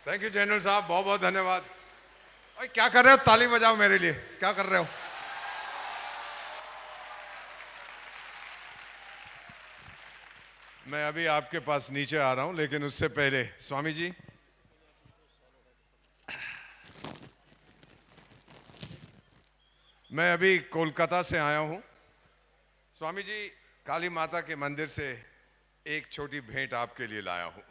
Thank you general साहब, बहुत बहुत धन्यवाद। भाई क्या कर रहे हो? ताली बजाओ मेरे लिए। क्या कर रहे हो? मैं अभी आपके पास नीचे आ रहा हूं, लेकिन उससे पहले स्वामी जी, मैं अभी कोलकाता से आया हूं। स्वामी जी, काली माता के मंदिर से एक छोटी भेंट आपके लिए लाया हूं।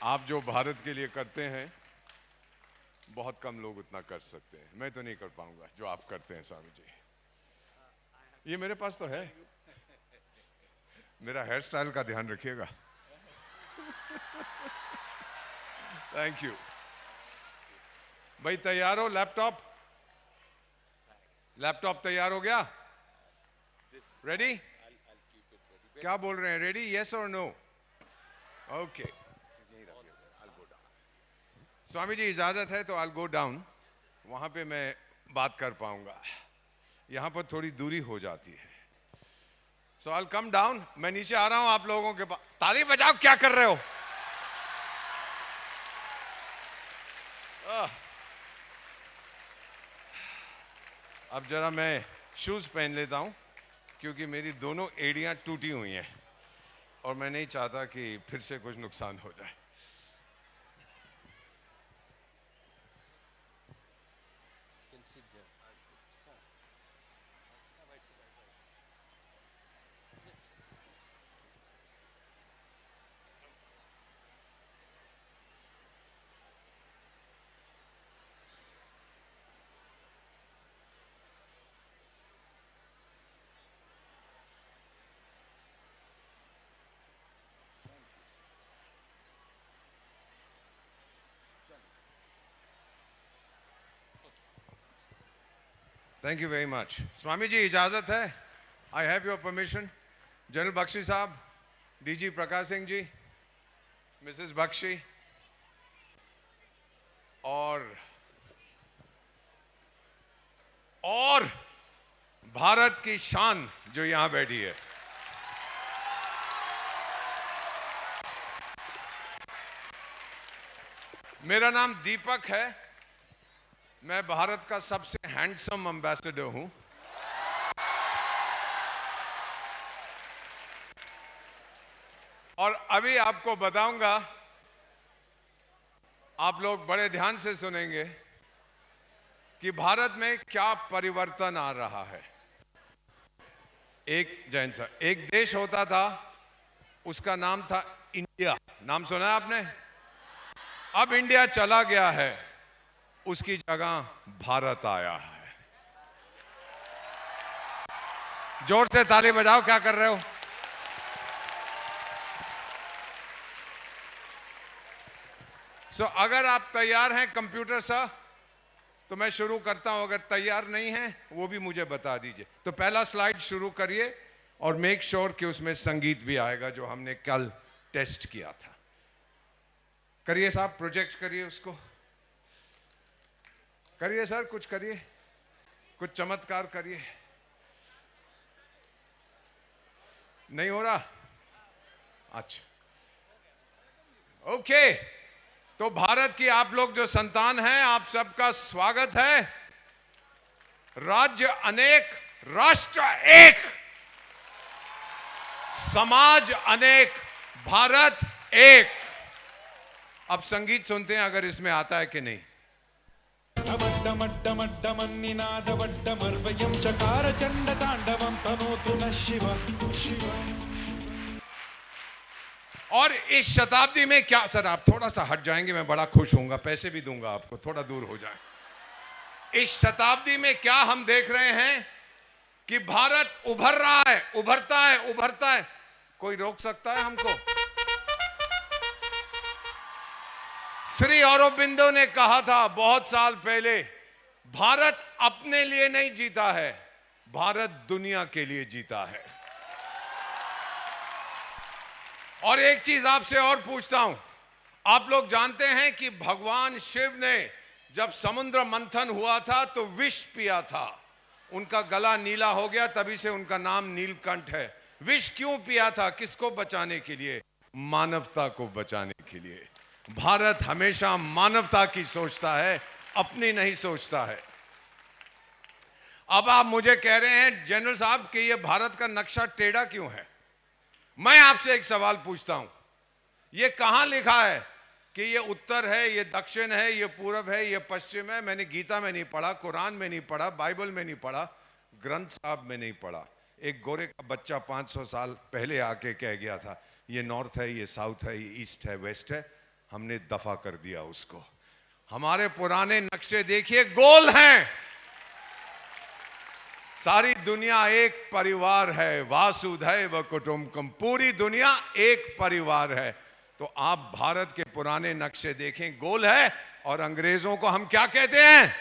आप जो भारत के लिए करते हैं, बहुत कम लोग उतना कर सकते हैं। मैं तो नहीं कर पाऊंगा जो आप करते हैं स्वामी जी। ये मेरे पास तो है। मेरा हेयर स्टाइल का ध्यान रखिएगा। थैंक यू भाई। तैयार हो? लैपटॉप तैयार हो गया? रेडी? क्या बोल रहे हैं? रेडी? यस और नो? ओके। स्वामी जी इजाजत है तो आई गो डाउन। वहां पे मैं बात कर पाऊंगा, यहां पर थोड़ी दूरी हो जाती है। सो आई कम डाउन। मैं नीचे आ रहा हूं आप लोगों के पास। ताली बजाओ, क्या कर रहे हो? अब जरा मैं शूज पहन लेता हूं, क्योंकि मेरी दोनों एड़ियां टूटी हुई हैं और मैं नहीं चाहता कि फिर से कुछ नुकसान हो जाए। Thank you very much. Swami ji इजाजत है? I have your permission. General Bakshi साहब, डीजी प्रकाश सिंह जी, मिसेस बख्शी और भारत की शान जो यहां बैठी है, मेरा नाम दीपक है। मैं भारत का सबसे हैंडसम एम्बेसडर हूं। और अभी आपको बताऊंगा, आप लोग बड़े ध्यान से सुनेंगे कि भारत में क्या परिवर्तन आ रहा है। एक देश होता था, उसका नाम था इंडिया। नाम सुना है आपने? अब इंडिया चला गया है, उसकी जगह भारत आया है। जोर से ताली बजाओ, क्या कर रहे हो? अगर आप तैयार हैं कंप्यूटर सर, तो मैं शुरू करता हूं। अगर तैयार नहीं हैं वो भी मुझे बता दीजिए। तो पहला स्लाइड शुरू करिए और मेक श्योर कि उसमें संगीत भी आएगा, जो हमने कल टेस्ट किया था। करिए साहब, प्रोजेक्ट करिए उसको। करिए सर, कुछ करिए, कुछ चमत्कार करिए। नहीं हो रहा? अच्छा, ओके। तो भारत की आप लोग जो संतान हैं, आप सबका स्वागत है। राज्य अनेक, राष्ट्र एक, समाज अनेक, भारत एक। अब संगीत सुनते हैं, अगर इसमें आता है कि नहीं। चकार चंड तांडवम तनोतु न शिव शिव। और इस शताब्दी में क्या सर, आप थोड़ा सा हट जाएंगे, मैं बड़ा खुश होऊंगा, पैसे भी दूंगा आपको, थोड़ा दूर हो जाए। इस शताब्दी में क्या हम देख रहे हैं कि भारत उभर रहा है, उभरता है। कोई रोक सकता है हमको? श्री अरबिंदो ने कहा था बहुत साल पहले, भारत अपने लिए नहीं जीता है, भारत दुनिया के लिए जीता है। और एक चीज आपसे और पूछता हूं, आप लोग जानते हैं कि भगवान शिव ने जब समुद्र मंथन हुआ था तो विष पिया था, उनका गला नीला हो गया, तभी से उनका नाम नीलकंठ है। विष क्यों पिया था? किसको बचाने के लिए? मानवता को बचाने के लिए। भारत हमेशा मानवता की सोचता है, अपनी नहीं सोचता है। अब आप मुझे कह रहे हैं जनरल साहब कि ये भारत का नक्शा टेढ़ा क्यों है? मैं आपसे एक सवाल पूछता हूं, ये कहां लिखा है कि ये उत्तर है, ये दक्षिण है, ये पूरब है, ये पश्चिम है? मैंने गीता में नहीं पढ़ा, कुरान में नहीं पढ़ा, बाइबल में नहीं पढ़ा, ग्रंथ साहब में नहीं पढ़ा। एक गोरे का बच्चा 500 साल पहले आके कह गया था ये नॉर्थ है, ये साउथ है, ये ईस्ट है, वेस्ट है। हमने दफा कर दिया उसको। हमारे पुराने नक्शे देखिए, गोल हैं। सारी दुनिया एक परिवार है, वासुधैव कुटुंबकम, पूरी दुनिया एक परिवार है। तो आप भारत के पुराने नक्शे देखें, गोल है। और अंग्रेजों को हम क्या कहते हैं?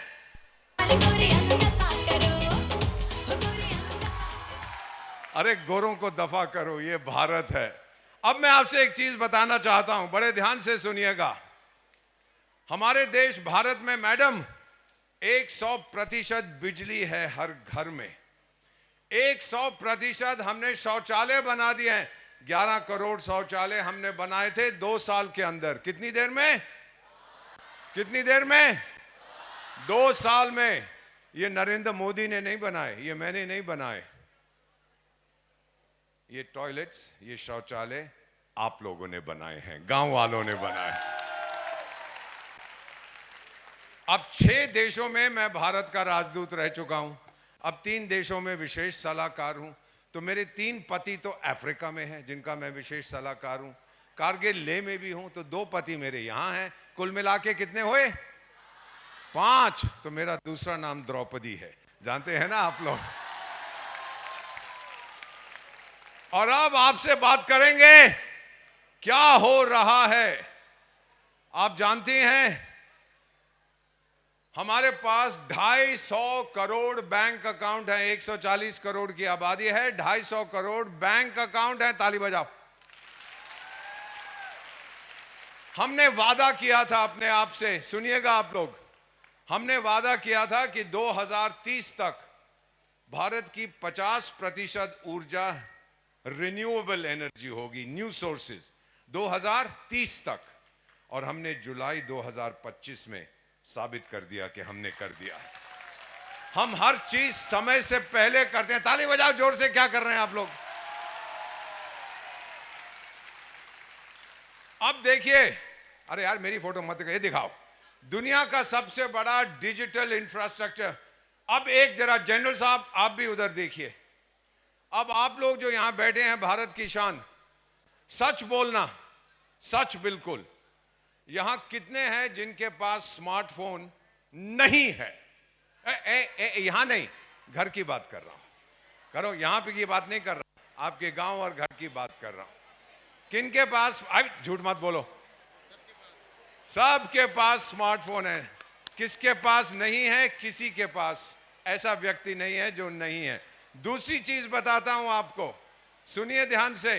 अरे गोरों को दफा करो, ये भारत है। अब मैं आपसे एक चीज बताना चाहता हूं, बड़े ध्यान से सुनिएगा। हमारे देश भारत में मैडम 100% बिजली है हर घर में। 100% हमने शौचालय बना दिए हैं। 11 करोड़ शौचालय हमने बनाए थे 2 साल के अंदर। कितनी देर में? कितनी देर में? 2 साल में। ये नरेंद्र मोदी ने नहीं बनाए, ये मैंने नहीं बनाए। ये टॉयलेट्स, ये शौचालय आप लोगों ने बनाए हैं, गांव वालों ने बनाए। अब 6 देशों में मैं भारत का राजदूत रह चुका हूं। अब 3 देशों में विशेष सलाहकार हूं। तो मेरे 3 पति तो अफ्रीका में हैं, जिनका मैं विशेष सलाहकार हूं। कारगिल लेह में भी हूं, तो 2 पति मेरे यहां हैं। कुल मिला के कितने हुए? 5। तो मेरा दूसरा नाम द्रौपदी है, जानते हैं ना आप लोग। और अब आपसे बात करेंगे क्या हो रहा है। आप जानती हैं हमारे पास 250 करोड़ बैंक अकाउंट है। 140 करोड़ की आबादी है, 250 करोड़ बैंक अकाउंट है। ताली बजाओ। हमने वादा किया था अपने आप से, सुनिएगा आप लोग, हमने वादा किया था कि 2030 तक भारत की 50% ऊर्जा रिन्यूएबल एनर्जी होगी, न्यू सोर्सेज, 2030 तक। और हमने जुलाई 2025 में साबित कर दिया कि हमने कर दिया। हम हर चीज समय से पहले करते हैं। ताली बजाओ जोर से। क्या कर रहे हैं आप लोग? अब देखिए, अरे यार मेरी फोटो मत दिखाओ, ये दिखाओ। दुनिया का सबसे बड़ा डिजिटल इंफ्रास्ट्रक्चर। अब एक जरा जनरल साहब आप भी उधर देखिए। अब आप लोग जो यहां बैठे हैं, भारत की शान, सच बोलना, सच बिल्कुल। यहां कितने हैं जिनके पास स्मार्टफोन नहीं है? यहां नहीं, घर की बात कर रहा हूं। करो, यहां पे की बात नहीं कर रहा, आपके गांव और घर की बात कर रहा हूं। किनके पास? झूठ मत बोलो, सबके पास स्मार्टफोन है। किसके पास नहीं है? किसी के पास ऐसा व्यक्ति नहीं है जो नहीं है। दूसरी चीज बताता हूं आपको, सुनिए ध्यान से।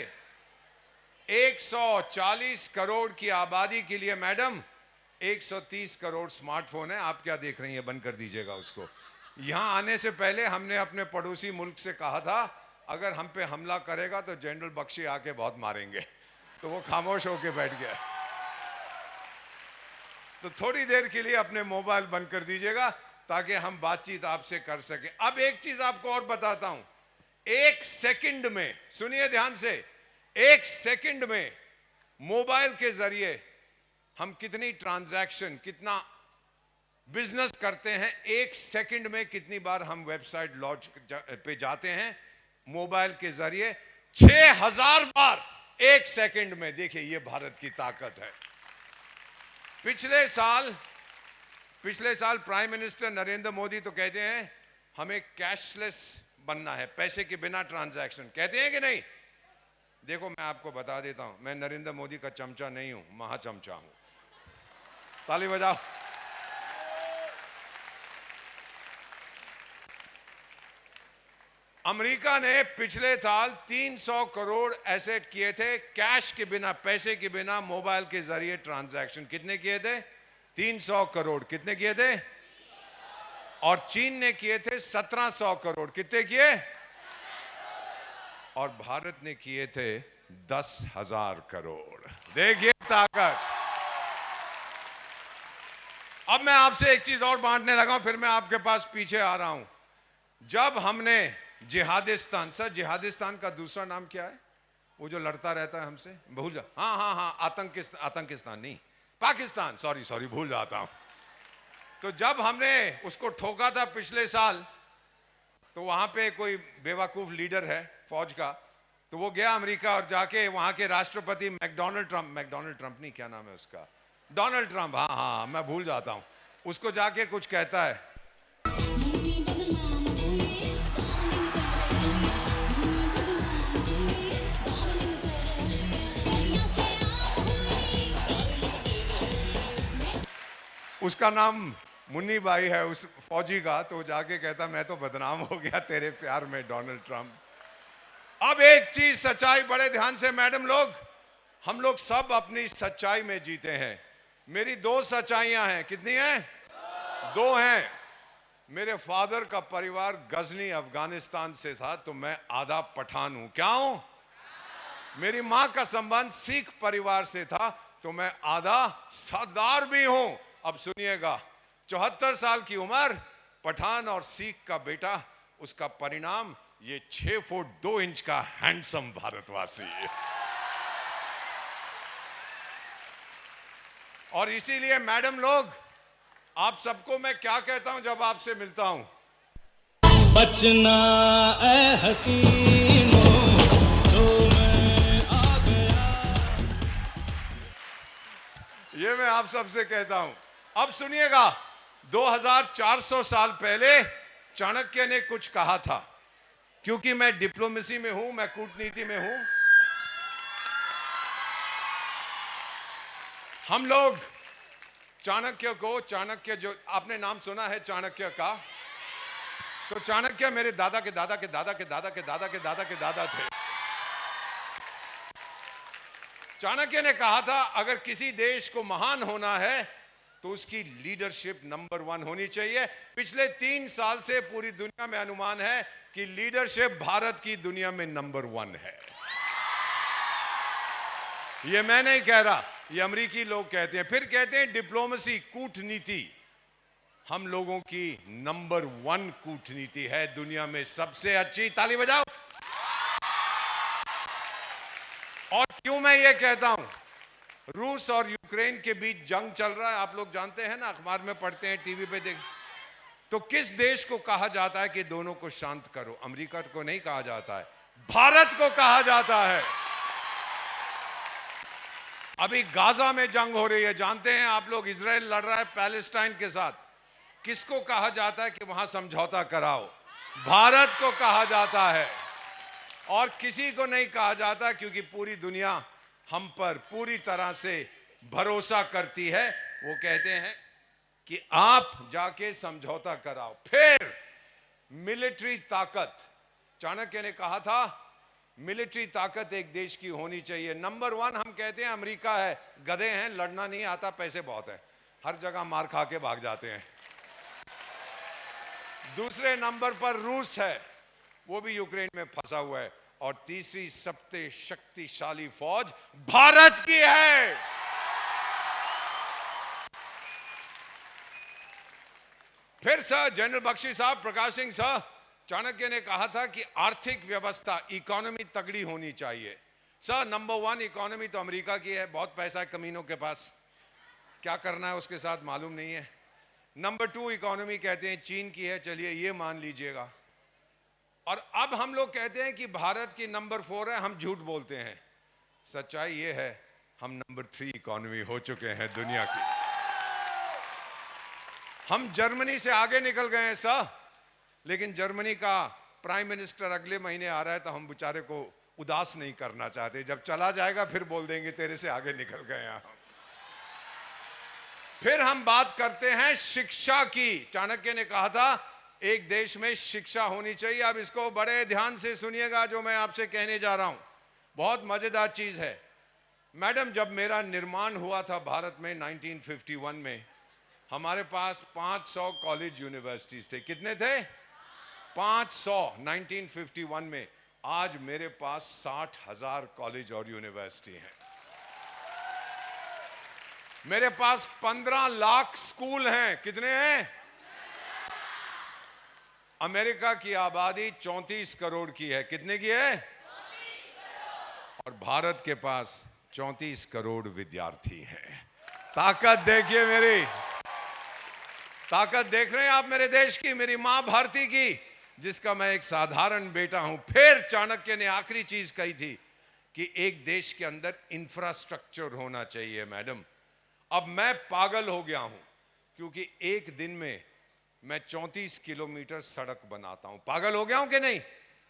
140 करोड़ की आबादी के लिए मैडम 130 करोड़ स्मार्टफोन है। आप क्या देख रही हैं? बंद कर दीजिएगा उसको। यहां आने से पहले हमने अपने पड़ोसी मुल्क से कहा था अगर हम पे हमला करेगा तो जनरल बख्शी आके बहुत मारेंगे, तो वो खामोश होके बैठ गया। तो थोड़ी देर के लिए अपने मोबाइल बंद कर दीजिएगा ताकि हम बातचीत आपसे कर सकें। अब एक चीज आपको और बताता हूं। 1 सेकंड में, सुनिए ध्यान से, 1 सेकंड में मोबाइल के जरिए हम कितनी ट्रांजैक्शन, कितना बिजनेस करते हैं। 1 सेकंड में कितनी बार हम वेबसाइट लॉन्च पे जाते हैं मोबाइल के जरिए? 6000 बार 1 सेकंड में। देखिए ये भारत की ताकत है। पिछले साल प्राइम मिनिस्टर नरेंद्र मोदी तो कहते हैं हमें कैशलेस बनना है, पैसे के बिना ट्रांजैक्शन, कहते हैं कि नहीं? देखो मैं आपको बता देता हूं, मैं नरेंद्र मोदी का चमचा नहीं हूं, महाचमचा हूं। ताली बजाओ। अमेरिका ने पिछले साल 300 करोड़ एसेट किए थे कैश के बिना, पैसे के बिना, मोबाइल के जरिए ट्रांजैक्शन। कितने किए थे? 300 करोड़। कितने किए थे? और चीन ने किए थे 1700 करोड़। कितने किए? और भारत ने किए थे 10,000 करोड़। देखिए ताकत। अब मैं आपसे एक चीज और बांटने लगा हूं, फिर मैं आपके पास पीछे आ रहा हूं। जब हमने जिहादिस्तान, सर जिहादिस्तान का दूसरा नाम क्या है? वो जो लड़ता रहता है हमसे, भूल जा, हाँ हाँ हाँ, आतंकिस्तान नहीं, पाकिस्तान, सॉरी भूल जाता हूं। तो जब हमने उसको ठोका था पिछले साल, तो वहां पे कोई बेवकूफ लीडर है फौज का, तो वो गया अमेरिका और जाके वहां के राष्ट्रपति मैकडोनल्ड ट्रंप नहीं, क्या नाम है उसका, डोनाल्ड ट्रंप, हाँ हाँ मैं भूल जाता हूं, उसको जाके कुछ कहता है। उसका नाम मुन्नी भाई है उस फौजी का, तो जाके कहता मैं तो बदनाम हो गया तेरे प्यार में डोनाल्ड ट्रंप। अब एक चीज सच्चाई, बड़े ध्यान से मैडम लोग, हम लोग सब अपनी सच्चाई में जीते हैं। मेरी दो सच्चाइयां हैं, कितनी हैं? दो हैं। मेरे फादर का परिवार गजनी अफगानिस्तान से था, तो मैं आधा पठान हूं। क्या हूं? मेरी मां का संबंध सिख परिवार से था, तो मैं आधा सरदार भी हूं। अब सुनिएगा, 74 साल की उम्र, पठान और सिख का बेटा, उसका परिणाम ये 6 फुट 2 इंच का हैंडसम भारतवासी। और इसीलिए मैडम लोग, आप सबको मैं क्या कहता हूं जब आपसे मिलता हूं? बचना ए हसीनो तो मैं आ गया। ये मैं आप सबसे कहता हूं। अब सुनिएगा, 2400 साल पहले चाणक्य ने कुछ कहा था। क्योंकि मैं डिप्लोमेसी में हूं, मैं कूटनीति में हूं, हम लोग चाणक्य जो आपने नाम सुना है चाणक्य का, तो चाणक्य मेरे दादा के दादा के दादा के दादा के दादा के दादा के दादा थे। चाणक्य ने कहा था, अगर किसी देश को महान होना है तो उसकी लीडरशिप नंबर 1 होनी चाहिए। पिछले 3 साल से पूरी दुनिया में अनुमान है कि लीडरशिप भारत की दुनिया में नंबर 1 है। ये मैं नहीं कह रहा, ये अमेरिकी लोग कहते हैं। फिर कहते हैं डिप्लोमेसी, कूटनीति, हम लोगों की नंबर 1 कूटनीति है दुनिया में सबसे अच्छी। ताली बजाओ। और क्यों मैं ये कहता हूं? रूस और यूक्रेन के बीच जंग चल रहा है, आप लोग जानते हैं ना, अखबार में पढ़ते हैं, टीवी पे देख। तो किस देश को कहा जाता है कि दोनों को शांत करो? अमेरिका को नहीं कहा जाता है, भारत को कहा जाता है। अभी गाजा में जंग हो रही है, जानते हैं आप लोग, इजराइल लड़ रहा है पैलेस्टाइन के साथ। किसको कहा जाता है कि वहां समझौता कराओ? भारत को कहा जाता है। और किसी को नहीं कहा जाता, क्योंकि पूरी दुनिया हम पर पूरी तरह से भरोसा करती है। वो कहते हैं कि आप जाके समझौता कराओ। फिर मिलिट्री ताकत, चाणक्य ने कहा था मिलिट्री ताकत एक देश की होनी चाहिए। नंबर 1 हम कहते हैं अमेरिका है, गधे हैं, लड़ना नहीं आता, पैसे बहुत हैं, हर जगह मार खा के भाग जाते हैं। दूसरे नंबर पर रूस है, वो भी यूक्रेन में फंसा हुआ है। और तीसरी सबसे शक्तिशाली फौज भारत की है। फिर सर जनरल बख्शी साहब, प्रकाश सिंह साहब, चाणक्य ने कहा था कि आर्थिक व्यवस्था, इकोनॉमी तगड़ी होनी चाहिए। सर नंबर 1 इकोनॉमी तो अमेरिका की है, बहुत पैसा है कमीनों के पास, क्या करना है उसके साथ मालूम नहीं है। नंबर 2 इकोनॉमी कहते हैं चीन की है, चलिए ये मान लीजिएगा। और अब हम लोग कहते हैं कि भारत की नंबर 4 है, हम झूठ बोलते हैं। सच्चाई ये है, हम नंबर 3 इकोनॉमी हो चुके हैं दुनिया की। हम जर्मनी से आगे निकल गए हैं सर, लेकिन जर्मनी का प्राइम मिनिस्टर अगले महीने आ रहा है, तो हम बेचारे को उदास नहीं करना चाहते। जब चला जाएगा फिर बोल देंगे तेरे से आगे निकल गए हम। फिर हम बात करते हैं शिक्षा की। चाणक्य ने कहा था एक देश में शिक्षा होनी चाहिए। अब इसको बड़े ध्यान से सुनिएगा, जो मैं आपसे कहने जा रहा हूं, बहुत मजेदार चीज है। मैडम, जब मेरा निर्माण हुआ था भारत में 1951 में, हमारे पास 500 कॉलेज यूनिवर्सिटीज थे। कितने थे? 500 1951 में। आज मेरे पास 60,000 कॉलेज और यूनिवर्सिटी हैं। मेरे पास 15 लाख स्कूल हैं। कितने हैं? अमेरिका की आबादी 34 करोड़ की है। कितने की है? 34 करोड़। और भारत के पास 34 करोड़ विद्यार्थी हैं। ताकत देखिए मेरी, ताकत देख रहे हैं आप मेरे देश की, मेरी मां भारती की, जिसका मैं एक साधारण बेटा हूं। फिर चाणक्य ने आखिरी चीज कही थी कि एक देश के अंदर इंफ्रास्ट्रक्चर होना चाहिए। मैडम, अब मैं पागल हो गया हूं क्योंकि एक दिन में मैं 34 किलोमीटर सड़क बनाता हूं। पागल हो गया हूं कि नहीं?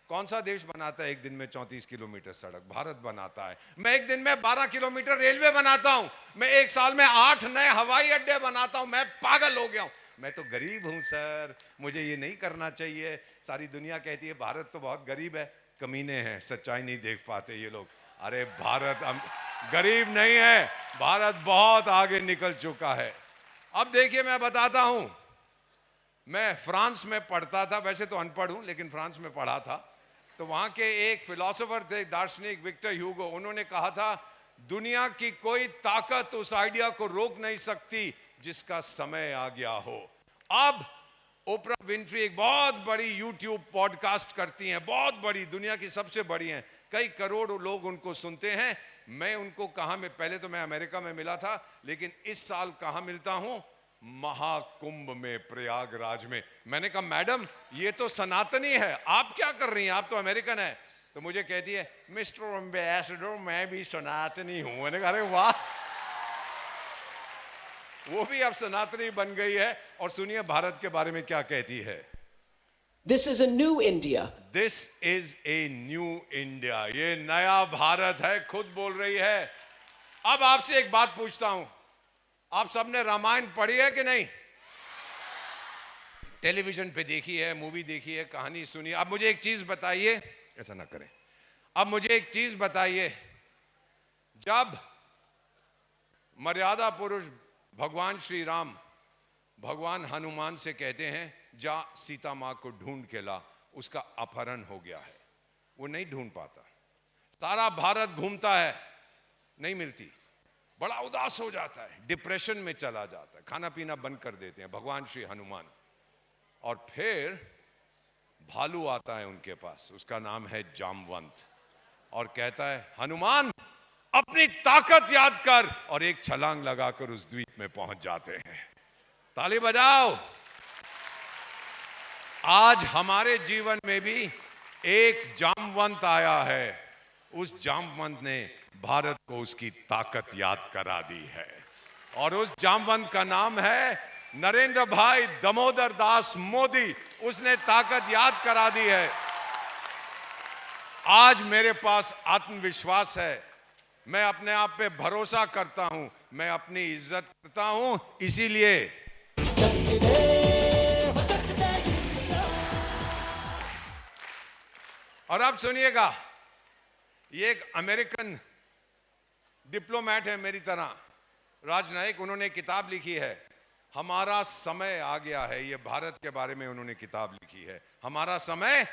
कौन सा देश बनाता है एक दिन में 34 किलोमीटर सड़क? भारत बनाता है। मैं एक दिन में 12 किलोमीटर रेलवे बनाता हूं। मैं एक साल में 8 नए हवाई अड्डे बनाता हूं। मैं पागल हो गया हूं। मैं तो गरीब हूं सर, मुझे ये नहीं करना चाहिए। सारी दुनिया कहती है भारत तो बहुत गरीब है। कमीने हैं, सच्चाई नहीं देख पाते ये लोग। अरे भारत गरीब नहीं है, भारत बहुत आगे निकल चुका है। अब देखिए मैं बताता हूं, मैं फ्रांस में पढ़ता था, वैसे तो अनपढ़ हूं लेकिन फ्रांस में पढ़ा था। तो वहां के एक फिलोसोफर थे, दार्शनिक विक्टर ह्यूगो। उन्होंने कहा था दुनिया की कोई ताकत उस आइडिया को रोक नहीं सकती जिसका समय आ गया हो। अब ओपरा विनफ्री एक बहुत बड़ी यूट्यूब पॉडकास्ट करती हैं, बहुत बड़ी, दुनिया की सबसे बड़ी हैं। कई करोड़ लोग उनको सुनते हैं। मैं उनको कहां में, पहले तो मैं अमेरिका में मिला था, लेकिन इस साल कहां मिलता हूं? महाकुंभ में, प्रयागराज में। मैंने कहा मैडम ये तो सनातनी है, आप क्या कर रही हैं? आप तो अमेरिकन है। तो मुझे कहती है मिस्टर एम्बेसडर मैं भी सनातनी हूं। मैंने कहा अरे वाह, वो भी अब सनातनी बन गई है। और सुनिए भारत के बारे में क्या कहती है। This is a new India. This is a new India. ये नया भारत है, खुद बोल रही है। अब आपसे एक बात पूछता हूं, आप सबने रामायण पढ़ी है कि नहीं? टेलीविजन पे देखी है, मूवी देखी है, कहानी सुनी है। अब मुझे एक चीज बताइए, ऐसा ना करें। अब मुझे एक चीज बताइए, जब मर्यादा पुरुष भगवान श्री राम भगवान हनुमान से कहते हैं जा सीता मां को ढूंढ के ला, उसका अपहरण हो गया है, वो नहीं ढूंढ पाता। सारा भारत घूमता है, नहीं मिलती, बड़ा उदास हो जाता है, डिप्रेशन में चला जाता है, खाना पीना बंद कर देते हैं भगवान श्री हनुमान। और फिर भालू आता है उनके पास, उसका नाम है जामवंत, और कहता है हनुमान अपनी ताकत याद कर, और एक छलांग लगाकर उस द्वीप में पहुंच जाते हैं। ताली बजाओ। आज हमारे जीवन में भी एक जामवंत आया है। उस जामवंत ने भारत को उसकी ताकत याद करा दी है, और उस जामवंत का नाम है नरेंद्र भाई दामोदर दास मोदी। उसने ताकत याद करा दी है। आज मेरे पास आत्मविश्वास है, मैं अपने आप पे भरोसा करता हूं, मैं अपनी इज्जत करता हूं, इसीलिए और अब सुनिएगा, ये एक अमेरिकन डिप्लोमेट है मेरी तरह, राजनयिक। उन्होंने किताब लिखी है हमारा समय आ गया है। ये भारत के बारे में उन्होंने किताब लिखी है, हमारा समय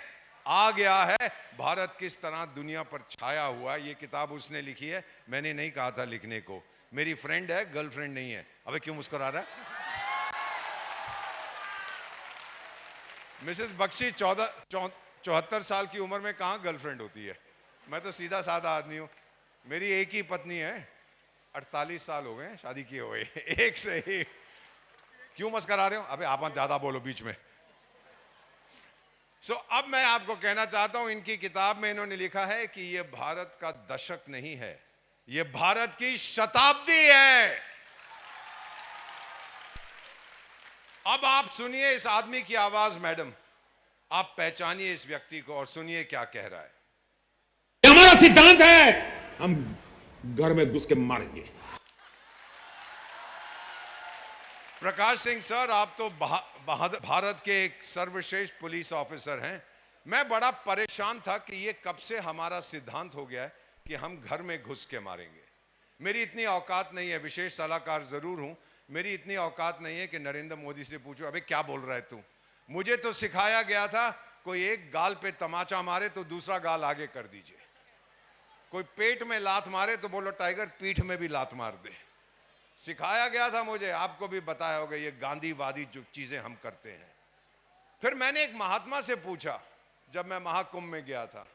आ गया है, भारत किस तरह दुनिया पर छाया हुआ। ये किताब उसने लिखी है, मैंने नहीं कहा था लिखने को। मेरी फ्रेंड है, गर्लफ्रेंड नहीं है। अबे क्यों मुस्कुरा रहा है? मिसेस बख्शी 74 साल की उम्र में कहाँ गर्लफ्रेंड होती है? मैं तो सीधा साधा आदमी हूँ। मेरी एक ही पत्नी है, 48 साल हो गए शादी किए हुए, एक से ही। क्यों मुस्कुरा रहे हो? अबे आप ज्यादा बोलो बीच में। अब मैं आपको कहना चाहता हूं, इनकी किताब में इन्होंने लिखा है कि यह भारत का दशक नहीं है, यह भारत की शताब्दी है। अब आप सुनिए इस आदमी की आवाज। मैडम, आप पहचानिए इस व्यक्ति को और सुनिए क्या कह रहा है। हमारा सिद्धांत है, हम घर में घुस के मारेंगे। प्रकाश सिंह सर, आप तो भारत के एक सर्वश्रेष्ठ पुलिस ऑफिसर हैं। मैं बड़ा परेशान था कि ये कब से हमारा सिद्धांत हो गया है कि हम घर में घुस के मारेंगे। मेरी इतनी औकात नहीं है, विशेष सलाहकार जरूर हूं, मेरी इतनी औकात नहीं है कि नरेंद्र मोदी से पूछो अबे क्या बोल रहा है तू। मुझे तो सिखाया गया था कोई एक गाल पे तमाचा मारे तो दूसरा गाल आगे कर दीजिए, कोई पेट में लात मारे तो बोलो टाइगर पीठ में भी लात मार दे। सिखाया गया था मुझे, आपको भी बताया होगा, ये गांधीवादी जो चीजें हम करते हैं। फिर मैंने एक महात्मा से पूछा, जब मैं महाकुंभ में गया था,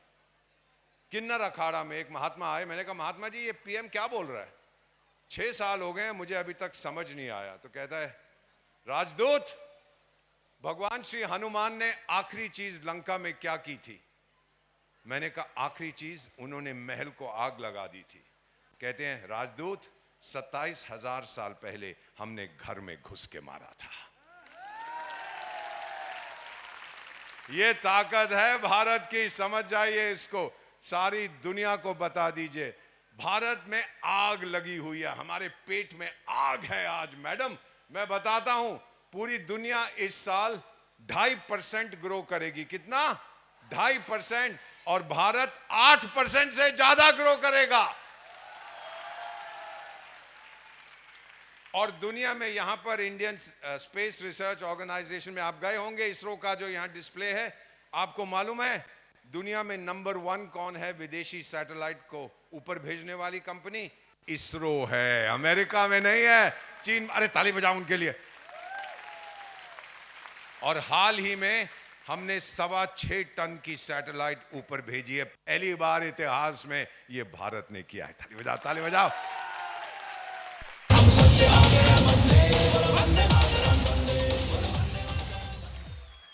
किन्नर अखाड़ा में एक महात्मा आए, मैंने कहा महात्मा जी ये पीएम क्या बोल रहा है, 6 साल हो गए मुझे अभी तक समझ नहीं आया। तो कहता है राजदूत, भगवान श्री हनुमान ने आखिरी चीज लंका में क्या की थी? मैंने कहा आखिरी चीज, उन्होंने महल को आग लगा दी थी। कहते हैं राजदूत 27,000 साल पहले हमने घर में घुस के मारा था। ये ताकत है भारत की, समझ जाइए इसको, सारी दुनिया को बता दीजिए। भारत में आग लगी हुई है, हमारे पेट में आग है आज। मैडम मैं बताता हूं, पूरी दुनिया इस साल 2.5% ग्रो करेगी। कितना? 2.5%। और भारत 8% से ज्यादा ग्रो करेगा। और दुनिया में यहां पर इंडियन स्पेस रिसर्च ऑर्गेनाइजेशन में आप गए होंगे, इसरो का जो यहां डिस्प्ले है, आपको मालूम है दुनिया में नंबर 1 कौन है विदेशी सैटेलाइट को ऊपर भेजने वाली कंपनी? इसरो है, अमेरिका में नहीं है, चीन। अरे ताली बजाओ उनके लिए। और हाल ही में हमने 6.25 टन की सैटेलाइट ऊपर भेजी है, पहली बार इतिहास में ये भारत ने किया है। ताली बजाओ, ताली बजाओ।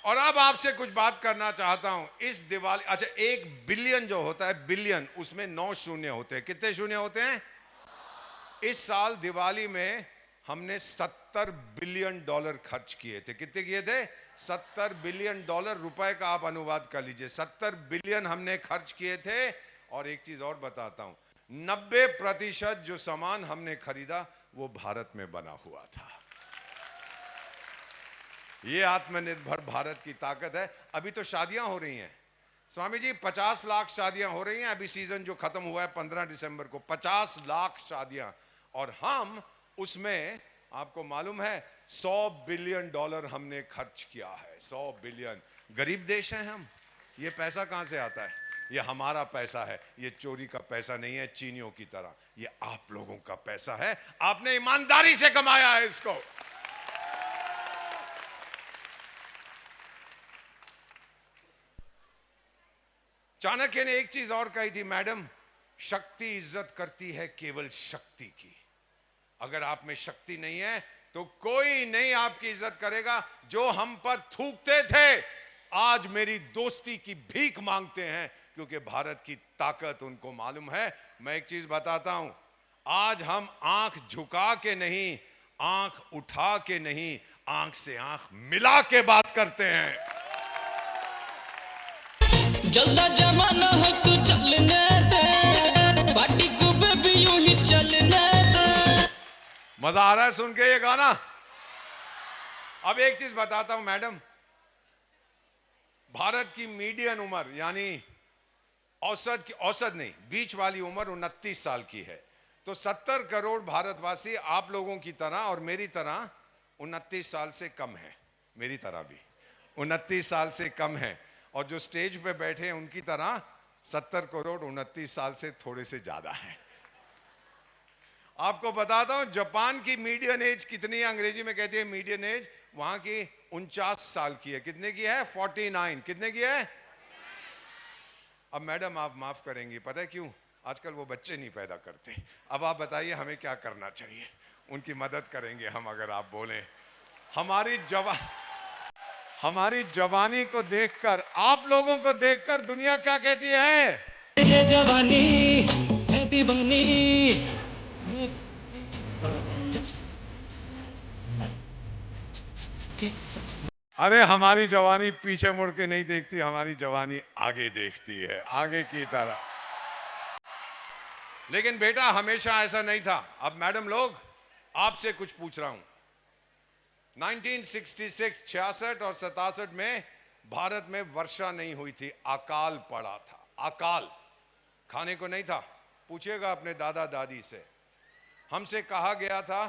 और अब आपसे कुछ बात करना चाहता हूं। इस दिवाली, अच्छा 1 बिलियन जो होता है, बिलियन, उसमें 9 शून्य होते हैं। कितने शून्य होते हैं? इस साल दिवाली में हमने $70 बिलियन खर्च किए थे। कितने किए थे? $70 बिलियन। रुपए का आप अनुवाद कर लीजिए, 70 बिलियन हमने खर्च किए थे। और एक चीज और बताता हूं, 90% जो सामान हमने खरीदा वो भारत में बना हुआ था। ये आत्मनिर्भर भारत की ताकत है। अभी तो शादियां हो रही हैं स्वामी जी, 50 लाख शादियां हो रही हैं। अभी सीजन जो खत्म हुआ है 15 दिसंबर को, 50 लाख शादियां। और हम उसमें, आपको मालूम है, $100 बिलियन हमने खर्च किया है। 100 बिलियन। गरीब देश हैं हम, ये पैसा कहां से आता है? ये हमारा पैसा है, ये चोरी का पैसा नहीं है चीनियों की तरह, ये आप लोगों का पैसा है, आपने ईमानदारी से कमाया है इसको। चाणक्य ने एक चीज और कही थी, मैडम, शक्ति इज्जत करती है केवल शक्ति की। अगर आप में शक्ति नहीं है तो कोई नहीं आपकी इज्जत करेगा। जो हम पर थूकते थे आज मेरी दोस्ती की भीख मांगते हैं, क्योंकि भारत की ताकत उनको मालूम है। मैं एक चीज बताता हूं, आज हम आंख झुका के नहीं, आंख उठा के नहीं, आंख से आंख मिला के बात करते हैं। जल्दा जमाना है तू चलने दे, पार्टी को बेबी यूं ही चलने दे। मजा आ रहा है सुन के ये गाना? अब एक चीज बताता हूं मैडम, भारत की मीडियन उम्र, यानी औसत नहीं, बीच वाली उम्र 29 साल की है। तो 70 करोड़ भारतवासी आप लोगों की तरह और मेरी तरह 29 साल से कम है। मेरी तरह भी 29 साल से कम है। और जो स्टेज पे बैठे हैं उनकी तरह 70 करोड़ 29 साल से थोड़े से ज्यादा है। आपको बताता हूं जापान की मीडियन एज कितनी है, अंग्रेजी में कहती है मीडियन एज, वहां की 49 साल की है। कितने की है? 49। कितने की है? अब मैडम आप माफ करेंगी, पता है क्यों? आजकल वो बच्चे नहीं पैदा करते। अब आप बताइए हमें क्या करना चाहिए? उनकी मदद करेंगे हम अगर आप बोलें। हमारी जवानी को देखकर, आप लोगों को देखकर दुनिया क्या कहती है? ये जवानी है दीवानी। अरे हमारी जवानी पीछे मुड़ के नहीं देखती, हमारी जवानी आगे देखती है, आगे की तरह। लेकिन बेटा हमेशा ऐसा नहीं था। अब मैडम लोग आपसे कुछ पूछ रहा हूं, 1966, 66 और 67 में भारत में वर्षा नहीं हुई थी, अकाल पड़ा था। अकाल, खाने को नहीं था। पूछिएगा अपने दादा दादी से। हमसे कहा गया था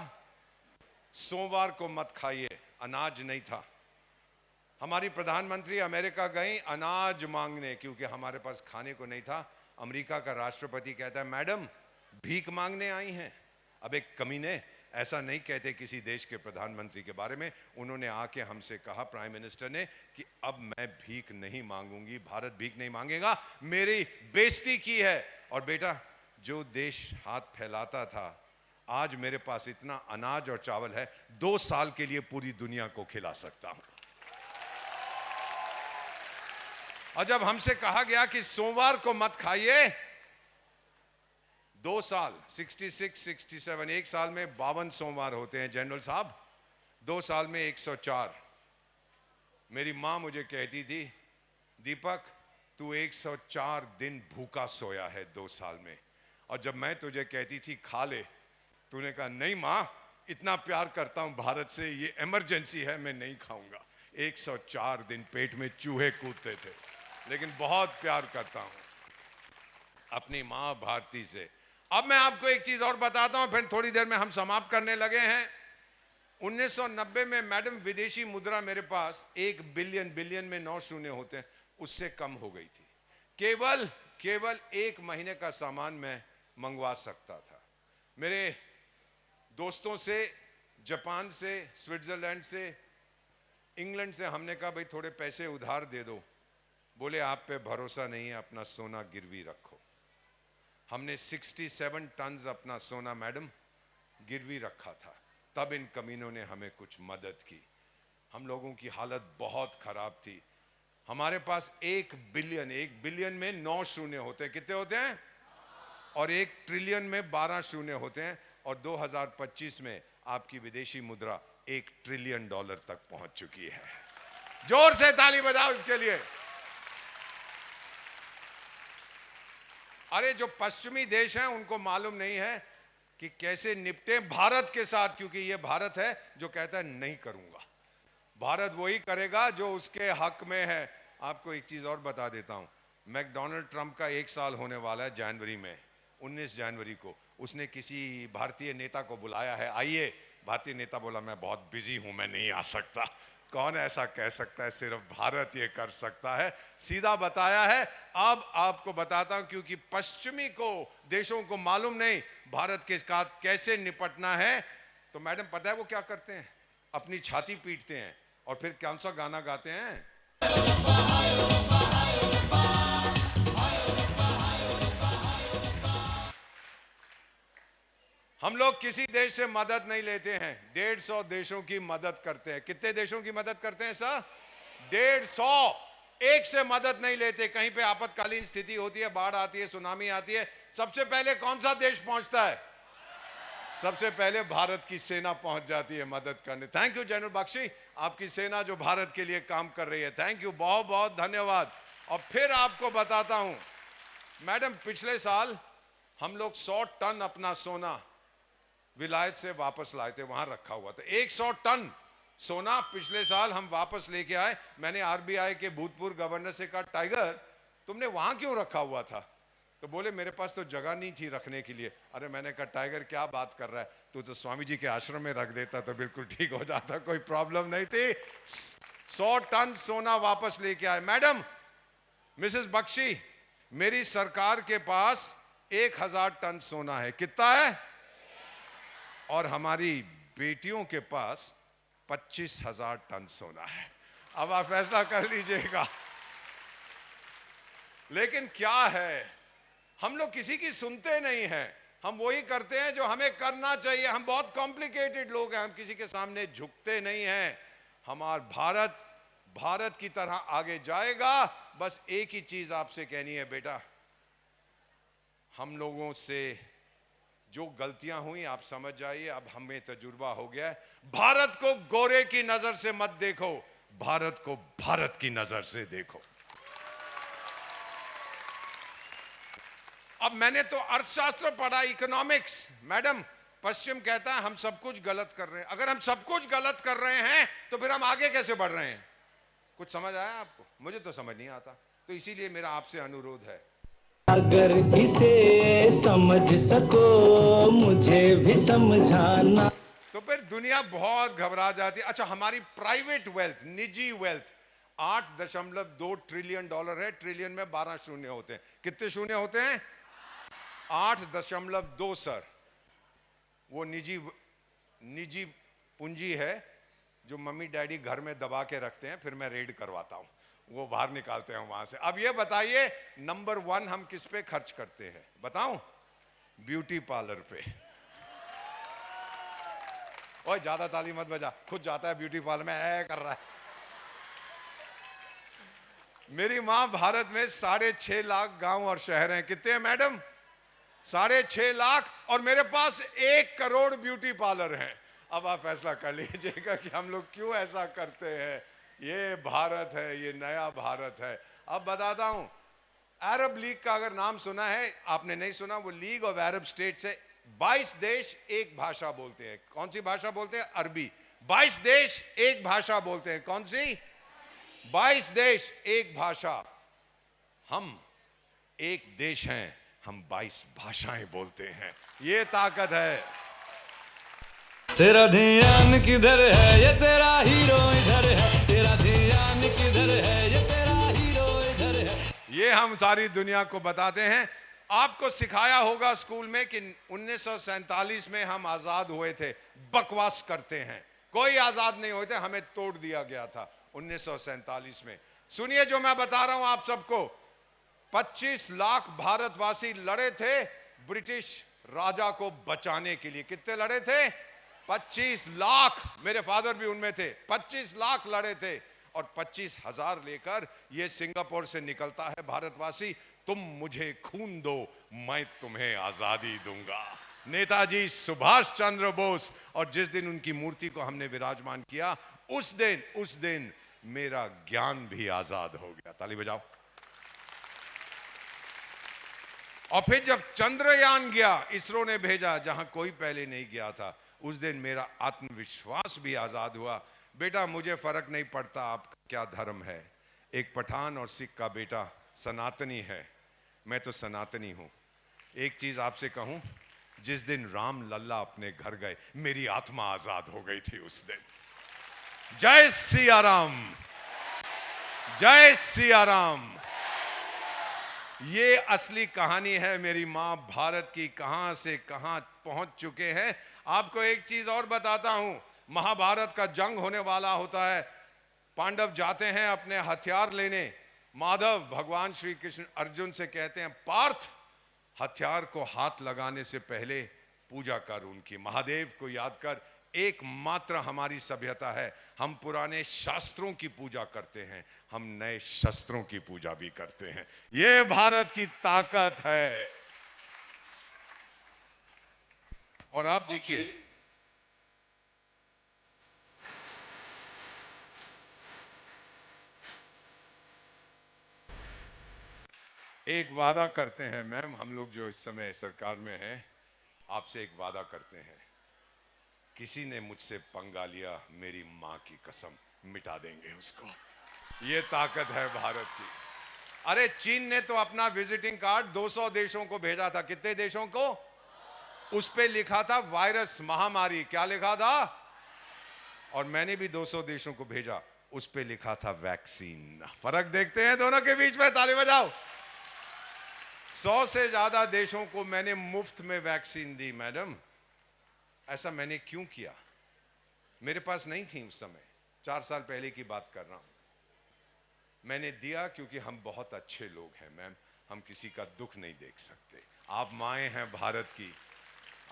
सोमवार को मत खाइए, अनाज नहीं था। हमारी प्रधानमंत्री अमेरिका गई अनाज मांगने, क्योंकि हमारे पास खाने को नहीं था। अमेरिका का राष्ट्रपति कहता है, मैडम भीख मांगने आई हैं। अब एक कमीने ऐसा नहीं कहते किसी देश के प्रधानमंत्री के बारे में। उन्होंने आके हमसे कहा, प्राइम मिनिस्टर ने, कि अब मैं भीख नहीं मांगूंगी, भारत भीख नहीं मांगेगा, मेरी बेइज्जती की है। और बेटा, जो देश हाथ फैलाता था, आज मेरे पास इतना अनाज और चावल है, 2 साल के लिए पूरी दुनिया को खिला सकता हूं। और जब हमसे कहा गया कि सोमवार को मत खाइए, 2 साल 66, 67, एक साल में 52 सोमवार होते हैं जनरल साहब, 2 साल में 104। मेरी मां मुझे कहती थी, दीपक तू 104 दिन भूखा सोया है 2 साल में। और जब मैं तुझे कहती थी खा ले, तूने कहा नहीं मां, इतना प्यार करता हूं भारत से, ये इमरजेंसी है, मैं नहीं खाऊंगा। 104 दिन पेट में चूहे कूदते थे, लेकिन बहुत प्यार करता हूं अपनी मां भारती से। अब मैं आपको एक चीज और बताता हूं, फिर थोड़ी देर में हम समाप्त करने लगे हैं। 1990 में मैडम विदेशी मुद्रा मेरे पास 1 बिलियन, बिलियन में 9 शून्य होते हैं, उससे कम हो गई थी। केवल 1 महीने का सामान मैं मंगवा सकता था। मेरे दोस्तों से, जापान से, स्विट्जरलैंड से, इंग्लैंड से हमने कहा भाई थोड़े पैसे उधार दे दो। बोले आप पे भरोसा नहीं है, अपना सोना गिरवी रखो। हमने 67 टन अपना सोना मैडम गिरवी रखा था, तब इन कमीनों ने हमें कुछ मदद की। हम लोगों की हालत बहुत खराब थी। हमारे पास 1 बिलियन में 9 शून्य होते हैं, कितने होते हैं? और 1 ट्रिलियन में 12 शून्य होते हैं। और 2025 में आपकी विदेशी मुद्रा $1 ट्रिलियन तक पहुंच चुकी है। जोर से ताली बजाओ इसके लिए। अरे जो पश्चिमी देश हैं उनको मालूम नहीं है कि कैसे निपटे भारत के साथ, क्योंकि ये भारत है जो कहता है नहीं करूंगा। भारत वही करेगा जो उसके हक में है। आपको एक चीज और बता देता हूं, मैकडोनाल्ड ट्रंप का 1 साल होने वाला है जनवरी में, 19 जनवरी को। उसने किसी भारतीय नेता को बुलाया है, आइए। भारतीय नेता बोला मैं बहुत बिजी हूं, मैं नहीं आ सकता। कौन ऐसा कह सकता है? सिर्फ भारत ये कर सकता है। सीधा बताया है। अब आपको बताता हूं, क्योंकि पश्चिमी देशों को मालूम नहीं भारत के साथ कैसे निपटना है। तो मैडम पता है वो क्या करते हैं? अपनी छाती पीटते हैं और फिर कौन सा गाना गाते हैं? हम लोग किसी देश से मदद नहीं लेते हैं, 150 देशों की मदद करते हैं। कितने देशों की मदद करते हैं सर? 150। एक से मदद नहीं लेते। कहीं पे आपातकालीन स्थिति होती है, बाढ़ आती है, सुनामी आती है, सबसे पहले कौन सा देश पहुंचता है? सबसे पहले भारत की सेना पहुंच जाती है मदद करने। थैंक यू जनरल बख्शी, आपकी सेना जो भारत के लिए काम कर रही है, थैंक यू, बहुत बहुत धन्यवाद। और फिर आपको बताता हूं मैडम, पिछले साल हम लोग 100 टन अपना सोना विलायत से वापस लाए थे, वहां रखा हुआ था। 100 टन सोना पिछले साल हम वापस लेके आए। मैंने आरबीआई के भूतपूर्व गवर्नर से कहा, टाइगर तुमने वहां क्यों रखा हुआ था? तो बोले मेरे पास तो जगह नहीं थी रखने के लिए। अरे मैंने कहा टाइगर क्या बात कर रहा है, तू तो स्वामी जी के आश्रम में रख देता तो बिल्कुल ठीक हो जाता, कोई प्रॉब्लम नहीं थी। 100 टन सोना वापस लेके आए। मैडम, मिसेस बख्शी, मेरी सरकार के पास 1000 टन सोना है। कितना है? और हमारी बेटियों के पास 25,000 टन सोना है। अब आप फैसला कर लीजिएगा। लेकिन क्या है, हम लोग किसी की सुनते नहीं हैं, हम वही करते हैं जो हमें करना चाहिए। हम बहुत कॉम्प्लिकेटेड लोग हैं, हम किसी के सामने झुकते नहीं हैं। हमारा भारत की तरह आगे जाएगा। बस एक ही चीज आपसे कहनी है बेटा, हम लोगों से जो गलतियां हुई आप समझ जाइए, अब हमें तजुर्बा हो गया है। भारत को गोरे की नजर से मत देखो, भारत को भारत की नजर से देखो। अब मैंने तो अर्थशास्त्र पढ़ा, इकोनॉमिक्स। मैडम, पश्चिम कहता है हम सब कुछ गलत कर रहे हैं। अगर हम सब कुछ गलत कर रहे हैं तो फिर हम आगे कैसे बढ़ रहे हैं? कुछ समझ आया आपको? मुझे तो समझ नहीं आता। तो इसीलिए मेरा आपसे अनुरोध है, अगर इसे समझ सको मुझे भी समझाना। तो फिर दुनिया बहुत घबरा जाती है। अच्छा, हमारी प्राइवेट वेल्थ, निजी वेल्थ, 8.2 ट्रिलियन डॉलर है। ट्रिलियन में 12 शून्य होते हैं। कितने शून्य होते हैं? 8.2 सर। वो निजी पूंजी है जो मम्मी डैडी घर में दबा के रखते हैं, फिर मैं रेड करवाता हूं, वो बाहर निकालते हैं वहां से। अब ये बताइए नंबर 1 हम किस पे खर्च करते हैं? बताऊं? ब्यूटी पार्लर पे। ओए ज्यादा ताली मत बजा, खुद जाता है ब्यूटी पार्लर में, ऐ कर रहा है। मेरी मां भारत में 6.5 लाख गांव और शहर हैं। कितने हैं मैडम? 6.5 लाख। और मेरे पास 1 करोड़ ब्यूटी पार्लर हैं। अब आप फैसला कर लीजिएगा कि हम लोग क्यों ऐसा करते हैं। ये भारत है, ये नया भारत है। अब बताता हूं, अरब लीग का अगर नाम सुना है, आपने नहीं सुना, वो लीग ऑफ अरब स्टेट्स है। 22 देश एक भाषा बोलते हैं। कौन सी भाषा बोलते हैं? अरबी। 22 देश एक भाषा बोलते हैं। कौन सी? 22 देश एक भाषा। हम एक देश हैं, हम 22 भाषाएं बोलते हैं। ये ताकत है। तेरा ध्यान किधर है, ये तेरा हीरो इधर है। तेरा ध्यान किधर है, ये तेरा हीरो इधर है। ये हम सारी दुनिया को बताते हैं। आपको सिखाया होगा स्कूल में कि 1947 में हम आजाद हुए थे। बकवास करते हैं, कोई आजाद नहीं हुए थे, हमें तोड़ दिया गया था 1947 में। सुनिए जो मैं बता रहा हूं आप सबको। 25 लाख भारतवासी लड़े थे ब्रिटिश राजा को बचाने के लिए। कितने लड़े थे? 25 लाख। मेरे फादर भी उनमें थे। 25 लाख लड़े थे। और 25,000 लेकर ये सिंगापुर से निकलता है भारतवासी। तुम मुझे खून दो, मैं तुम्हें आजादी दूंगा। नेताजी सुभाष चंद्र बोस। और जिस दिन उनकी मूर्ति को हमने विराजमान किया, उस दिन मेरा ज्ञान भी आजाद हो गया। ताली बजाओ। और फिर जब चंद्रयान गया, इसरो ने भेजा जहां कोई पहले नहीं गया था, उस दिन मेरा आत्मविश्वास भी आजाद हुआ। बेटा मुझे फर्क नहीं पड़ता आपका क्या धर्म है। एक पठान और सिख का बेटा सनातनी है, मैं तो सनातनी हूं। एक चीज आपसे कहूं, जिस दिन राम लल्ला अपने घर गए, मेरी आत्मा आजाद हो गई थी उस दिन। जय सिया राम, जय सिया राम। ये असली कहानी है मेरी मां भारत की, कहां से कहां पहुंच चुके हैं। आपको एक चीज और बताता हूं। महाभारत का जंग होने वाला होता है। पांडव जाते हैं अपने हथियार लेने। माधव भगवान श्री कृष्ण अर्जुन से कहते हैं, पार्थ हथियार को हाथ लगाने से पहले पूजा कर उनकी, महादेव को याद कर। एकमात्र हमारी सभ्यता है, हम पुराने शास्त्रों की पूजा करते हैं, हम नए शस्त्रों की पूजा भी करते हैं। ये भारत की ताकत है। और आप देखिए, एक वादा करते हैं मैम, हम लोग जो इस समय सरकार में हैं, आपसे एक वादा करते हैं, किसी ने मुझसे पंगा लिया, मेरी मां की कसम, मिटा देंगे उसको। ये ताकत है भारत की। अरे चीन ने तो अपना विजिटिंग कार्ड 200 देशों को भेजा था। कितने देशों को? उस पे लिखा था वायरस, महामारी। क्या लिखा था? और मैंने भी 200 देशों को भेजा, उस पे लिखा था वैक्सीन। फर्क देखते हैं दोनों के बीच में? ताली बजाओ। 100 से ज्यादा देशों को मैंने मुफ्त में वैक्सीन दी मैडम। ऐसा मैंने क्यों किया? मेरे पास नहीं थी उस समय, 4 साल पहले की बात कर रहा हूं। मैंने दिया क्योंकि हम बहुत अच्छे लोग हैं मैम, हम किसी का दुख नहीं देख सकते। आप माएँ हैं भारत की,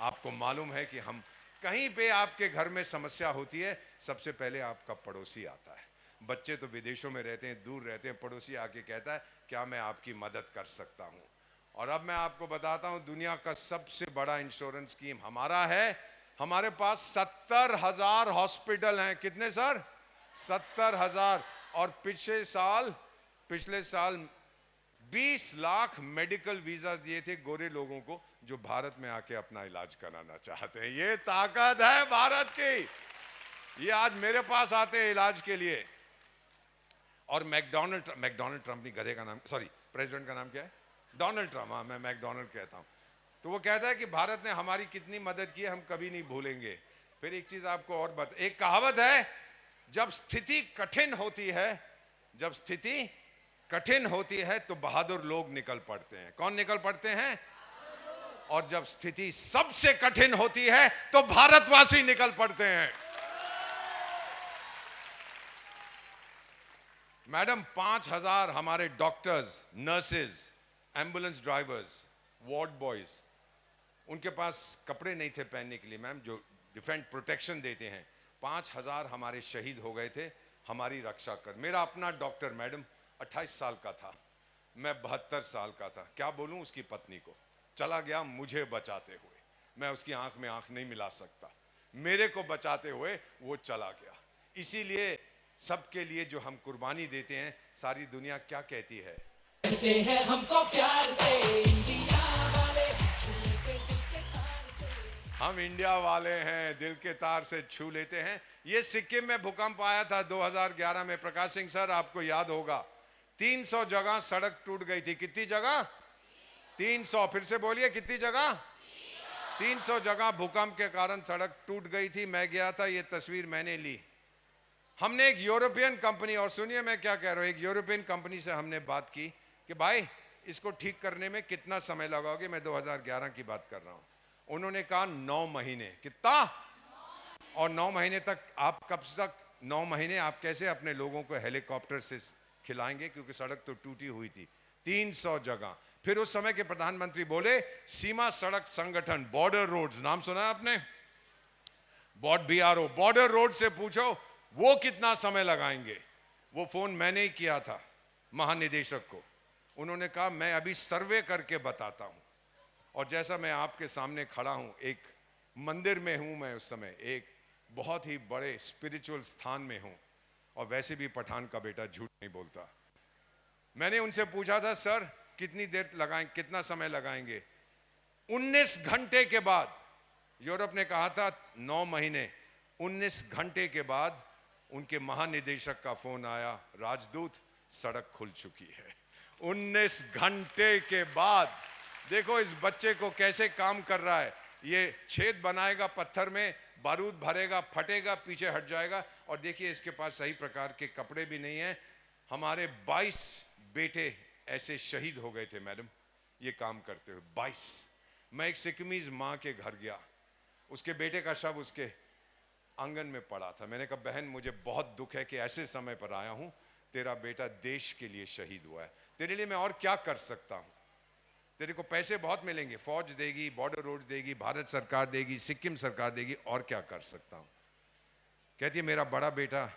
आपको मालूम है कि हम कहीं पे आपके घर में समस्या होती है, सबसे पहले आपका पड़ोसी आता है। बच्चे तो विदेशों में रहते हैं, दूर रहते हैं, पड़ोसी आके कहता है क्या मैं आपकी मदद कर सकता हूं। और अब मैं आपको बताता हूं, दुनिया का सबसे बड़ा इंश्योरेंस स्कीम हमारा है। हमारे पास 70,000 हॉस्पिटल हैं। कितने सर? 70,000। और पिछले साल 20 लाख मेडिकल वीजा दिए थे गोरे लोगों को जो भारत में आके अपना इलाज कराना चाहते हैं। ये ताकत है भारत की। ये आज मेरे पास आते हैं इलाज के लिए। और मैकडोनल्ड ट्रंप नहीं, गधे का नाम, सॉरी प्रेसिडेंट का नाम क्या है? Donald Trump. हाँ, मैं मैकडोनल्ड कहता हूं। तो वो कहता है कि भारत ने हमारी कितनी मदद की है, हम कभी नहीं भूलेंगे। फिर एक चीज आपको और एक कहावत है, जब स्थिति कठिन होती है, जब स्थिति कठिन होती है तो बहादुर लोग निकल पड़ते हैं। कौन निकल पड़ते हैं? और जब स्थिति सबसे कठिन होती है तो भारतवासी निकल पड़ते हैं। मैडम, 5,000 हमारे doctors, nurses, ambulance drivers, ward boys, उनके पास कपड़े नहीं थे पहनने के लिए मैम, जो डिफेंस प्रोटेक्शन देते हैं। 5,000 हमारे शहीद हो गए थे हमारी रक्षा कर। मेरा अपना डॉक्टर मैडम 28 साल का था, मैं 72 साल का था। क्या बोलूं, उसकी पत्नी को चला गया मुझे बचाते हुए। मैं उसकी आंख में आंख नहीं मिला सकता, मेरे को बचाते हुए वो चला गया। इसीलिए सबके लिए जो हम कुर्बानी देते हैं, सारी दुनिया क्या कहती है? कहते हैं हमको प्यार से इंडिया वाले, हम इंडिया वाले हैं, दिल के तार से छू लेते हैं। ये सिक्किम में भूकंप आया था 2011 में। प्रकाश सिंह सर, आपको याद होगा, 300 जगह सड़क टूट गई थी। कितनी जगह? 300। फिर से बोलिए, कितनी जगह? 300 जगह भूकंप के कारण सड़क टूट गई थी। मैं गया था, ये तस्वीर मैंने ली। हमने एक यूरोपियन कंपनी, और सुनिए मैं क्या कह रहा हूं, एक यूरोपियन कंपनी से हमने बात की कि भाई इसको ठीक करने में कितना समय लगाओगे? मैं 2011 की बात कर रहा हूं। उन्होंने कहा 9 महीने। कितना? और 9 महीने तक आप कब तक 9 महीने आप कैसे अपने लोगों को हेलीकॉप्टर से खिलाएंगे? क्योंकि सड़क तो टूटी हुई थी। 300 जगह। फिर उस समय के प्रधानमंत्री बोले, सीमा सड़क संगठन, बॉर्डर रोड्स, नाम सुना है आपने? BRO, बॉर्डर रोड से पूछो वो कितना समय लगाएंगे। वो फोन मैंने ही किया था महानिदेशक को। उन्होंने कहा मैं अभी सर्वे करके बताता हूं। और जैसा मैं आपके सामने खड़ा हूं, एक मंदिर में हूं मैं उस समय, एक बहुत ही बड़े स्पिरिचुअल स्थान में हूं। और वैसे भी पठान का बेटा झूठ नहीं बोलता। मैंने उनसे पूछा था, सर कितनी देर लगाएंगे, कितना समय लगाएंगे? 19 घंटे के बाद, यूरोप ने कहा था 9 महीने, 19 घंटे के बाद उनके महानिदेशक का फोन आया, राजदूत सड़क खुल चुकी है। 19 घंटे के बाद। देखो इस बच्चे को कैसे काम कर रहा है। ये छेद बनाएगा पत्थर में, बारूद भरेगा, फटेगा, पीछे हट जाएगा। और देखिए इसके पास सही प्रकार के कपड़े भी नहीं है। हमारे 22 बेटे ऐसे शहीद हो गए थे मैडम ये काम करते हुए, 22। मैं एक सिक्किमीज माँ के घर गया, उसके बेटे का शव उसके आंगन में पड़ा था। मैंने कहा बहन मुझे बहुत दुख है कि ऐसे समय पर आया हूं, तेरा बेटा देश के लिए शहीद हुआ है, तेरे लिए मैं और क्या कर सकता हूं? तेरे को पैसे बहुत मिलेंगे, फौज देगी, बॉर्डर रोड्स देगी, भारत सरकार देगी, सिक्किम सरकार देगी, और क्या कर सकता हूं? कहती है मेरा बड़ा बेटा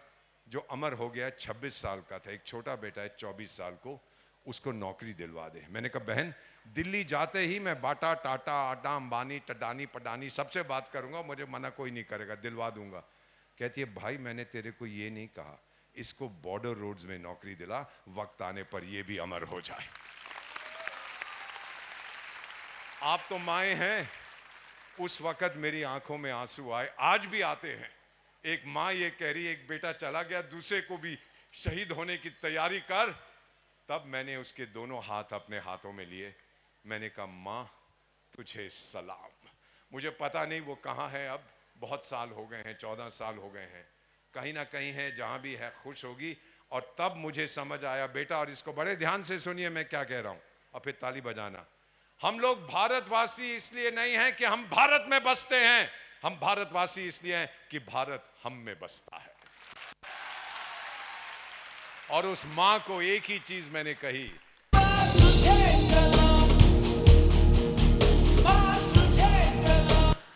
जो अमर हो गया 26 साल का था, एक छोटा बेटा है 24 साल को, उसको नौकरी दिलवा दे। मैंने कहा बहन दिल्ली जाते ही मैं बाटा, टाटा, आटा, अंबानी, टडानी, पडानी सबसे बात करूंगा, मुझे मना कोई नहीं करेगा, दिलवा दूंगा। कहती है भाई मैंने तेरे को ये नहीं कहा, इसको बॉर्डर रोड्स में नौकरी दिला, वक्त आने पर ये भी अमर हो जाए। आप तो माए हैं, उस वक्त मेरी आंखों में आंसू आए, आज भी आते हैं। एक माँ ये कह रही है एक बेटा चला गया, दूसरे को भी शहीद होने की तैयारी कर। तब मैंने उसके दोनों हाथ अपने हाथों में लिए, मैंने कहा माँ तुझे सलाम। मुझे पता नहीं वो कहाँ है अब, बहुत साल हो गए हैं, 14 साल हो गए हैं, कहीं ना कहीं है, जहाँ भी है खुश होगी। और तब मुझे समझ आया बेटा, और इसको बड़े ध्यान से सुनिए मैं क्या कह रहा हूँ, और फिर ताली बजाना। हम लोग भारतवासी इसलिए नहीं हैं कि हम भारत में बसते हैं, हम भारतवासी इसलिए हैं कि भारत हम में बसता है। और उस मां को एक ही चीज मैंने कही,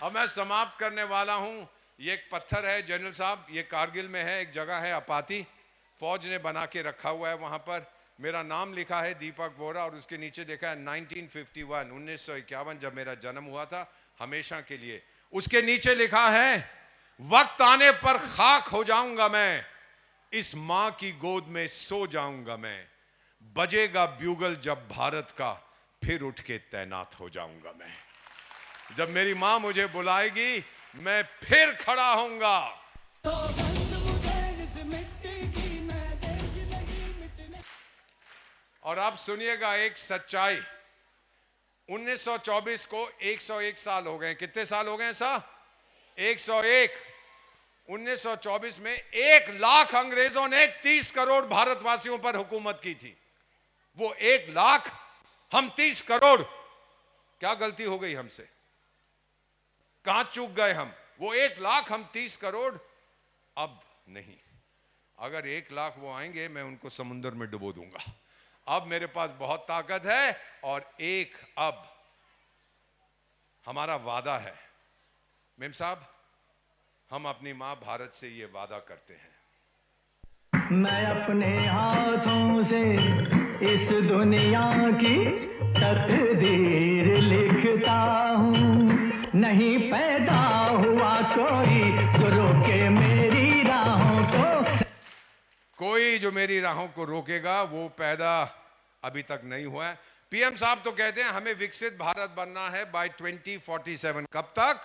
अब मैं समाप्त करने वाला हूं। ये एक पत्थर है जनरल साहब, ये कारगिल में है, एक जगह है अपाती, फौज ने बना के रखा हुआ है। वहां पर मेरा नाम लिखा है दीपक वोरा, और उसके नीचे देखा है 1951, 1951 जब मेरा जन्म हुआ था, हमेशा के लिए। उसके नीचे लिखा है वक्त आने पर खाक हो जाऊंगा मैं, इस मां की गोद में सो जाऊंगा मैं, बजेगा ब्यूगल जब भारत का, फिर उठ के तैनात हो जाऊंगा मैं। जब मेरी मां मुझे बुलाएगी मैं फिर खड़ा होऊंगा। और आप सुनिएगा एक सच्चाई, 1924 को 101 साल हो गए। कितने साल हो गए साहब? 101। 1924 में 1 लाख अंग्रेजों ने 30 करोड़ भारतवासियों पर हुकूमत की थी। वो 1 लाख, हम 30 करोड़। क्या गलती हो गई हमसे? कहां चूक गए हम? वो 1 लाख, हम 30 करोड़। अब नहीं, अगर 1 लाख वो आएंगे, मैं उनको समुद्र में डुबो दूंगा। अब मेरे पास बहुत ताकत है, और अब हमारा वादा है मेम साहब, हम अपनी मां भारत से ये वादा करते हैं, मैं अपने हाथों से इस दुनिया की तकदीर लिखता हूँ। नहीं पैदा हुआ कोई जो रोके मेरी राहों को। कोई जो मेरी राहों को रोकेगा वो पैदा अभी तक नहीं हुआ है। पीएम साहब तो कहते हैं हमें विकसित भारत बनना है बाय 2047। कब तक?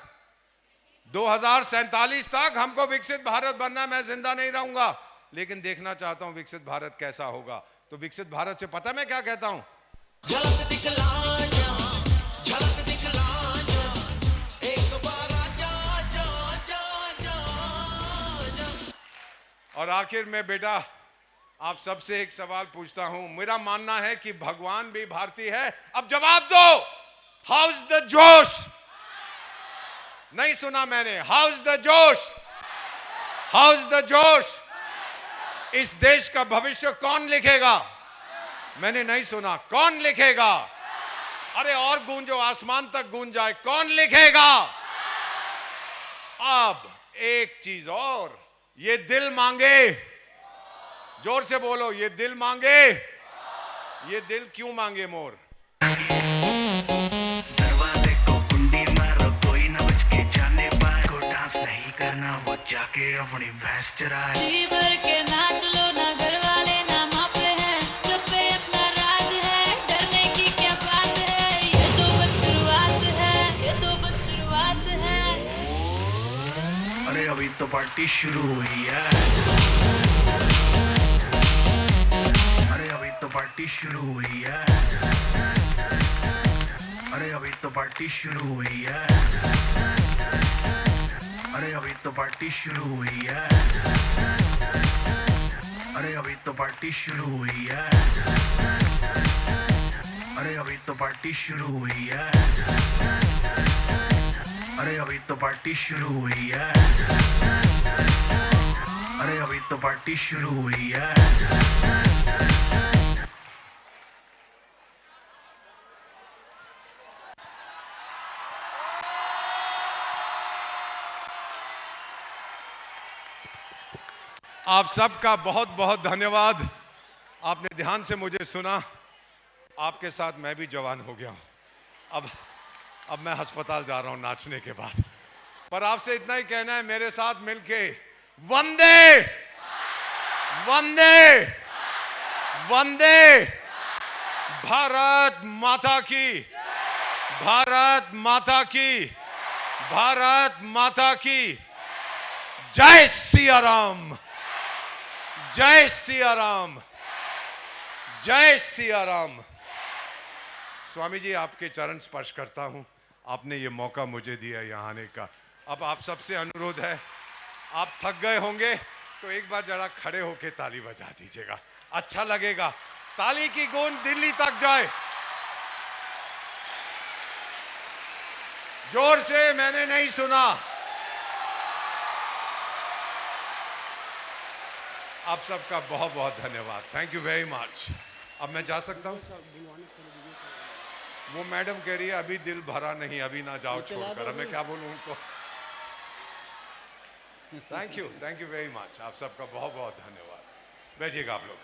2047 तक हमको विकसित भारत बनना है। मैं जिंदा नहीं रहूंगा, लेकिन देखना चाहता हूं विकसित भारत कैसा होगा। तो विकसित भारत से पता मैं क्या कहता हूं? झलक दिखला जा, झलक दिखला जा, एक बार आजा, जा, जा, जा, जा। और आखिर में बेटा आप सबसे एक सवाल पूछता हूं। मेरा मानना है कि भगवान भी भारतीय है। अब जवाब दो, हाउ इज द जोश? नहीं सुना मैंने। हाउ इज द जोश? हाउ इज द जोश? इस देश का भविष्य कौन लिखेगा? मैंने नहीं सुना। कौन लिखेगा? अरे और गूंजो, आसमान तक गूंज जाए। कौन लिखेगा? अब एक चीज और, ये दिल मांगे। जोर से बोलो, ये दिल मांगे। ये दिल क्यों मांगे मोर? दरवाजे को कुंडी मारो, कोई ना बच के जाने पाए। को डांस नहीं करना, वो जाके अपनी भैंस चराए। जी भर के नाच लो ना, घर वाले ना मापे हैं। club पे अपना राज है, डरने की क्या बात है। ये तो बस शुरुआत है, ये तो बस शुरुआत है। अरे अभी तो पार्टी शुरू हुई है। अरे अभी तो पार्टी शुरू हुई है। अरे अभी तो पार्टी शुरू हुई है। अरे अभी तो पार्टी शुरू हुई है। अरे अभी तो पार्टी शुरू हुई है। अरे अभी तो पार्टी शुरू हुई है। अरे अभी तो पार्टी शुरू हुई है। अरे अभी तो पार्टी शुरू हुई है। आप सबका बहुत बहुत धन्यवाद। आपने ध्यान से मुझे सुना। आपके साथ मैं भी जवान हो गया हूं। अब मैं अस्पताल जा रहा हूं नाचने के बाद। पर आपसे इतना ही कहना है, मेरे साथ मिलके वंदे वंदे वंदे भारत माता की, भारत माता की, भारत माता की। जय सिया राम, जय सिया राम, जय सिया राम। स्वामी जी, आपके चरण स्पर्श करता हूं। आपने ये मौका मुझे दिया यहाँ आने का। अब आप सबसे अनुरोध है, आप थक गए होंगे तो एक बार जरा खड़े होके ताली बजा दीजिएगा, अच्छा लगेगा। ताली की गूंज दिल्ली तक जाए। जोर से, मैंने नहीं सुना। आप सबका बहुत बहुत धन्यवाद। Thank you very much. अब मैं जा सकता हूँ? वो मैडम कह रही है अभी दिल भरा नहीं, अभी ना जाओ छोड़कर। अब मैं क्या बोलूँ उनको? Thank you very much. आप सबका बहुत बहुत धन्यवाद। बैठिएगा आप लोग।